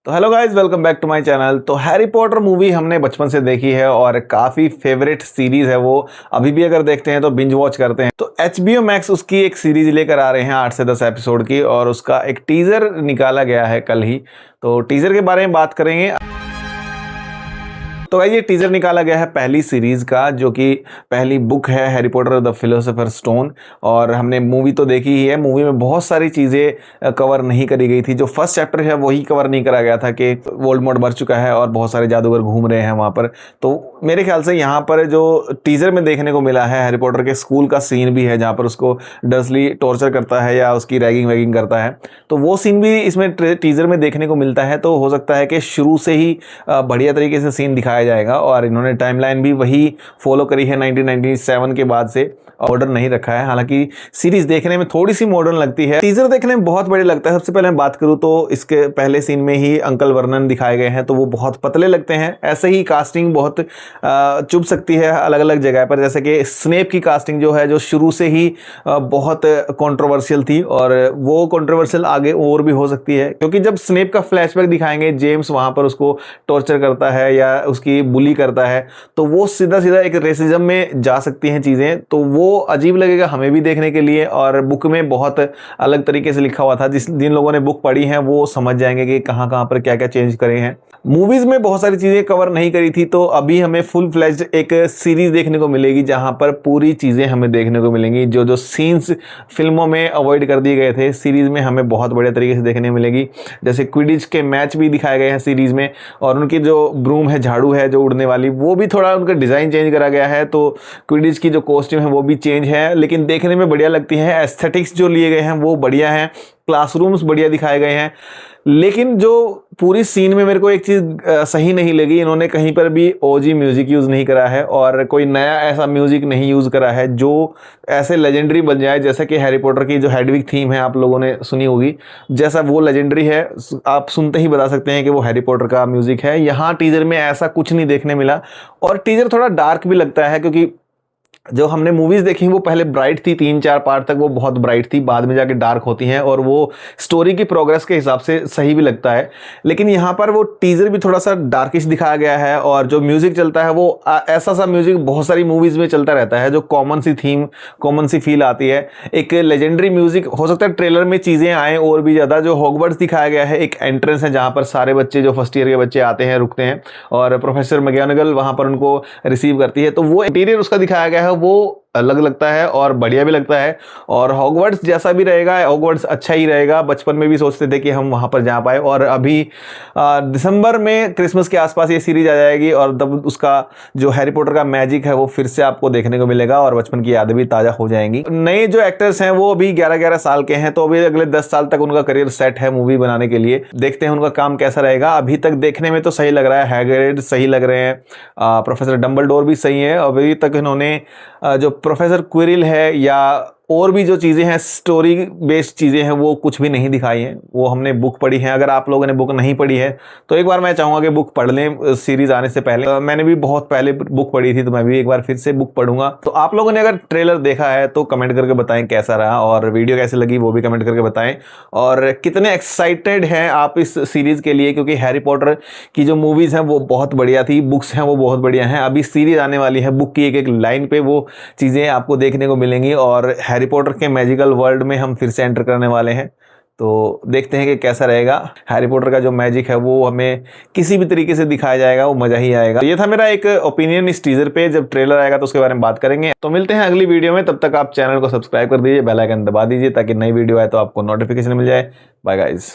तो hello guys, welcome back to my channel. तो Harry Potter movie हमने बचपन से देखी है और काफ़ी फेवरेट सीरीज़ है वो। अभी भी अगर देखते हैं तो बिंज वॉच करते हैं। तो HBO मैक्स उसकी एक सीरीज़ लेकर आ रहे हैं 8 से 10 एपिसोड की, और उसका एक टीज़र निकाला गया है कल ही। तो टीज़र के बारे में बात करेंगे। तो ये टीजर निकाला गया है पहली सीरीज का, जो कि पहली बुक है Harry Potter the philosopher stone. और हमने मूवी तो देखी ही है। मूवी में बहुत सारी चीज़ें कवर नहीं करी गई थी। जो फर्स्ट चैप्टर है वही कवर नहीं करा गया था कि वोल्डेमॉर्ट मर चुका है और बहुत सारे जादूगर घूम रहे हैं वहाँ पर। तो मेरे ख्याल से यहाँ पर जो टीजर में देखने को मिला है, हैरी पॉटर के स्कूल का सीन भी है जहाँ पर उसको डर्सली टॉर्चर करता है या उसकी रैगिंग वैगिंग करता है। तो वो सीन भी इसमें टीजर में देखने को मिलता है। तो हो सकता है कि शुरू से ही बढ़िया तरीके से सीन दिखाया जाएगा। और इन्होंने टाइमलाइन भी वही फॉलो करी है 1997 के बाद से, मॉडर्न नहीं रखा है। हालांकि सीरीज देखने में थोड़ी सी मॉडर्न लगती है, टीजर देखने में बहुत बढ़िया लगता है। सबसे पहले मैं बात करूं तो इसके पहले सीन में ही अंकल वर्नन दिखाए गए हैं, तो वो बहुत पतले लगते हैं। ऐसे ही कास्टिंग बहुत चुभ सकती है अलग अलग जगह पर, जैसे कि स्नेप की कास्टिंग जो है, जो शुरू से ही बहुत कंट्रोवर्शियल थी, और वो कंट्रोवर्शियल आगे और भी हो सकती है। क्योंकि जब स्नेप का फ्लैशबैक दिखाएंगे, जेम्स वहां पर उसको टॉर्चर करता है या उसकी बुली करता है, तो वो सीधा सीधा एक रेसिज्म में जा सकती हैं चीज़ें। तो वो अजीब लगेगा हमें भी देखने के लिए। और बुक में बहुत अलग तरीके से लिखा हुआ था। जिन लोगों ने बुक पढ़ी है वो समझ जाएंगे कि कहाँ कहाँ पर क्या क्या चेंज करे हैं। मूवीज़ में बहुत सारी चीज़ें कवर नहीं करी थी, तो अभी हमें फुल फ्लेज्ड एक सीरीज़ देखने को मिलेगी जहाँ पर पूरी चीज़ें हमें देखने को मिलेंगी। जो जो सीन्स फिल्मों में अवॉइड कर दिए गए थे, सीरीज़ में हमें बहुत बढ़िया तरीके से देखने मिलेगी। जैसे क्विडिच के मैच भी दिखाए गए हैं सीरीज़ में, और उनकी जो ब्रूम है, झाड़ू है जो उड़ने वाली, वो भी थोड़ा उनका डिज़ाइन चेंज करा गया है। तो क्विडिच की जो कॉस्ट्यूम है वो भी चेंज है, लेकिन देखने में बढ़िया लगती है। एस्थेटिक्स जो लिए गए हैं वो बढ़िया हैं, क्लासरूम्स बढ़िया दिखाए गए हैं। लेकिन जो पूरी सीन में मेरे को एक चीज़ सही नहीं लगी, इन्होंने कहीं पर भी ओजी म्यूज़िक यूज़ नहीं करा है और कोई नया ऐसा म्यूज़िक नहीं यूज़ करा है जो ऐसे लेजेंडरी बन जाए। जैसे कि हैरी पॉटर की जो हेडविग थीम है, आप लोगों ने सुनी होगी, जैसा वो लेजेंडरी है, आप सुनते ही बता सकते हैं कि वो हैरी पॉटर का म्यूज़िक है। यहाँ टीज़र में ऐसा कुछ नहीं देखने मिला, और टीज़र थोड़ा डार्क भी लगता है, क्योंकि जो हमने मूवीज देखी वो पहले ब्राइट थी, 3-4 पार्ट तक वो बहुत ब्राइट थी, बाद में जाके डार्क होती हैं, और वो स्टोरी की प्रोग्रेस के हिसाब से सही भी लगता है। लेकिन यहाँ पर वो टीजर भी थोड़ा सा डार्किश दिखाया गया है, और जो म्यूजिक चलता है वो ऐसा सा म्यूजिक बहुत सारी मूवीज में चलता रहता है, जो कॉमन सी थीम, कॉमन सी फील आती है। एक लेजेंडरी म्यूजिक हो सकता है ट्रेलर में चीजें आए और भी ज्यादा। जो हॉगवर्ट्स दिखाया गया है, एक एंट्रेंस है जहाँ पर सारे बच्चे जो फर्स्ट ईयर के बच्चे आते हैं, रुकते हैं, और प्रोफेसर मैगोनागल वहाँ पर उनको रिसीव करती है। तो वो इंटीरियर उसका दिखाया गया है, वो अलग लगता है और बढ़िया भी लगता है। और हॉगवर्ट्स जैसा भी रहेगा, हॉगवर्ट्स अच्छा ही रहेगा। बचपन में भी सोचते थे कि हम वहाँ पर जा पाए, और अभी दिसंबर में क्रिसमस के आसपास ये सीरीज आ जाएगी, और तब उसका जो हैरी पॉटर का मैजिक है वो फिर से आपको देखने को मिलेगा, और बचपन की यादें भी ताज़ा हो जाएंगी। नए जो एक्टर्स हैं वो अभी 11-11 साल के हैं, तो अभी अगले 10 साल तक उनका करियर सेट है मूवी बनाने के लिए। देखते हैं उनका काम कैसा रहेगा। अभी तक देखने में तो सही लग रहा है, हैग्रिड सही लग रहे हैं, प्रोफेसर डम्बलडोर भी सही है। अभी तक इन्होंने जो प्रोफेसर क्विरिल है या और भी जो चीज़ें हैं, स्टोरी बेस्ड चीज़ें हैं, वो कुछ भी नहीं दिखाई हैं। वो हमने बुक पढ़ी है। अगर आप लोगों ने बुक नहीं पढ़ी है तो एक बार मैं चाहूँगा कि बुक पढ़ लें सीरीज़ आने से पहले। मैंने भी बहुत पहले बुक पढ़ी थी, तो मैं भी एक बार फिर से बुक पढ़ूंगा। तो आप लोगों ने अगर ट्रेलर देखा है तो कमेंट करके बताएं कैसा रहा, और वीडियो कैसी लगी वो भी कमेंट करके बताएं, और कितने एक्साइटेड हैं आप इस सीरीज़ के लिए। क्योंकि हैरी पॉटर की जो मूवीज़ हैं वो बहुत बढ़िया थी, बुक्स हैं वो बहुत बढ़िया हैं। अभी सीरीज़ आने वाली है, बुक की एक एक लाइन पे वो चीज़ें आपको देखने को मिलेंगी, और हैरी पॉटर के मैजिकल वर्ल्ड में हम फिर से एंटर करने वाले हैं। तो देखते हैं कि कैसा रहेगा। हैरी पॉटर का जो मैजिक है वो हमें किसी भी तरीके से दिखाया जाएगा, वो मजा ही आएगा। ये था मेरा एक ओपिनियन इस टीजर पे। जब ट्रेलर आएगा तो उसके बारे में बात करेंगे। तो मिलते हैं अगली वीडियो में। तब तक आप चैनल को सब्सक्राइब कर दीजिए, बेल आइकन दबा दीजिए, ताकि नई वीडियो आए तो आपको नोटिफिकेशन मिल जाए। Bye guys.